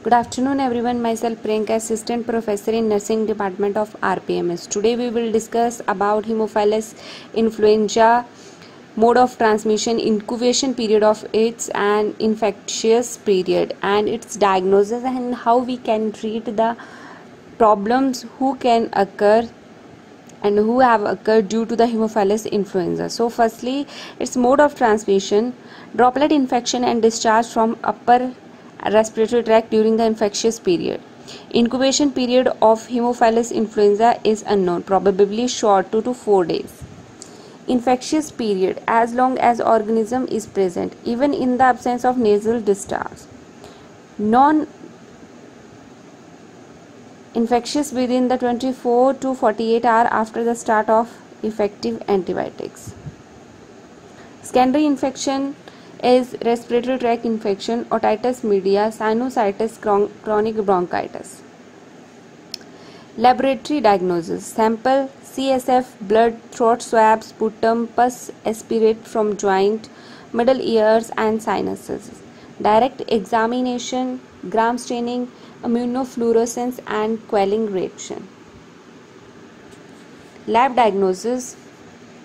Good afternoon everyone, myself Priyanka, Assistant Professor in Nursing Department of RPMS. Today we will discuss about Haemophilus influenza, mode of transmission, incubation period of its and infectious period and its diagnosis and how we can treat the problems who can occur and who have occurred due to the Haemophilus influenza. So firstly, its mode of transmission, droplet infection and discharge from upper respiratory tract during the infectious period. Incubation period of Haemophilus influenza is unknown, probably short 2 to 4 days. Infectious period, as long as organism is present, even in the absence of nasal discharge. Non-infectious within the 24 to 48 hours after the start of effective antibiotics. Secondary infection is respiratory tract infection, otitis media, sinusitis, chronic bronchitis. Laboratory diagnosis: sample CSF, blood, throat swab, sputum, pus, aspirate from joint, middle ears and sinuses. Direct examination, gram staining, immunofluorescence and quelling reaction. Lab diagnosis,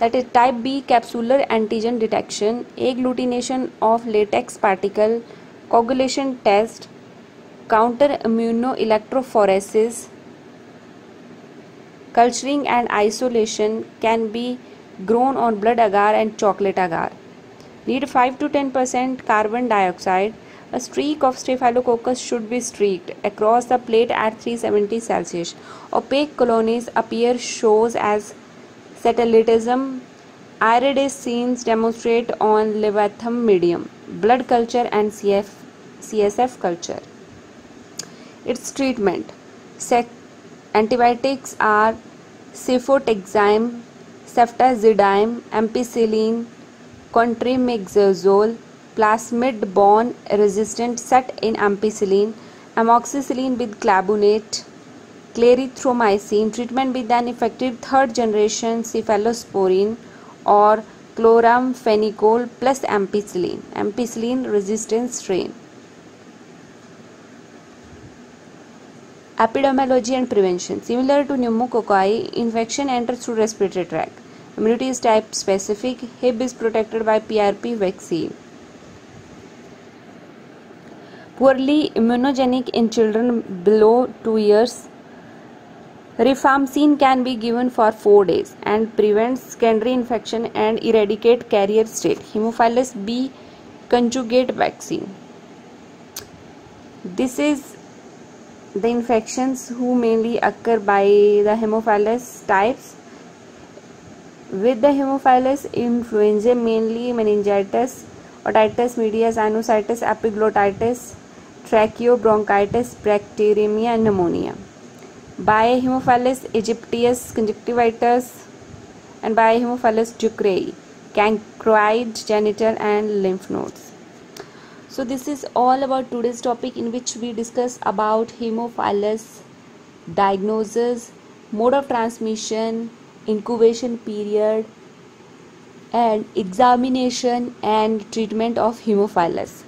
that is type B capsular antigen detection, agglutination of latex particle, coagulation test, counter immunoelectrophoresis, culturing and isolation can be grown on blood agar and chocolate agar. Need 5 to 10% carbon dioxide. A streak of Staphylococcus should be streaked across the plate at 370 Celsius. Opaque colonies appear, shows as satellitism. Iridescenes demonstrate on Leviathan medium, blood culture and CSF culture. Its treatment: antibiotics are cefotaxime, ceftazidime, ampicillin, contrimexazole, plasmid-borne resistant set in ampicillin, amoxicillin with clavulate, clarithromycin. Treatment with an effective third generation cephalosporin or chloramphenicol plus ampicillin resistant strain. Epidemiology and prevention. Similar to pneumococci, infection enters through respiratory tract. Immunity is type specific. Hib is protected by PRP vaccine. Poorly immunogenic in children below 2 years. Rifampicin can be given for 4 days and prevents secondary infection and eradicate carrier state. Haemophilus B conjugate vaccine. This is the infections who mainly occur by the Haemophilus types. With the Haemophilus influenza, mainly meningitis, otitis media, sinusitis, epiglottitis, tracheobronchitis, bacteremia and pneumonia. By Haemophilus aegyptius conjunctivitis and by Haemophilus ducreyi, cancroid, genital and lymph nodes. So this is all about today's topic, in which we discuss about Haemophilus diagnosis, mode of transmission, incubation period and examination and treatment of Haemophilus.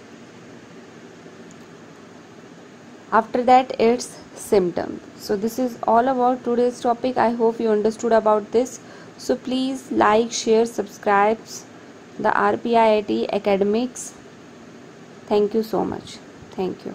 After that, its symptoms. So this is all about today's topic. I hope you understood about this. So please like, share, subscribe the RPIIT Academics. Thank you so much. Thank you.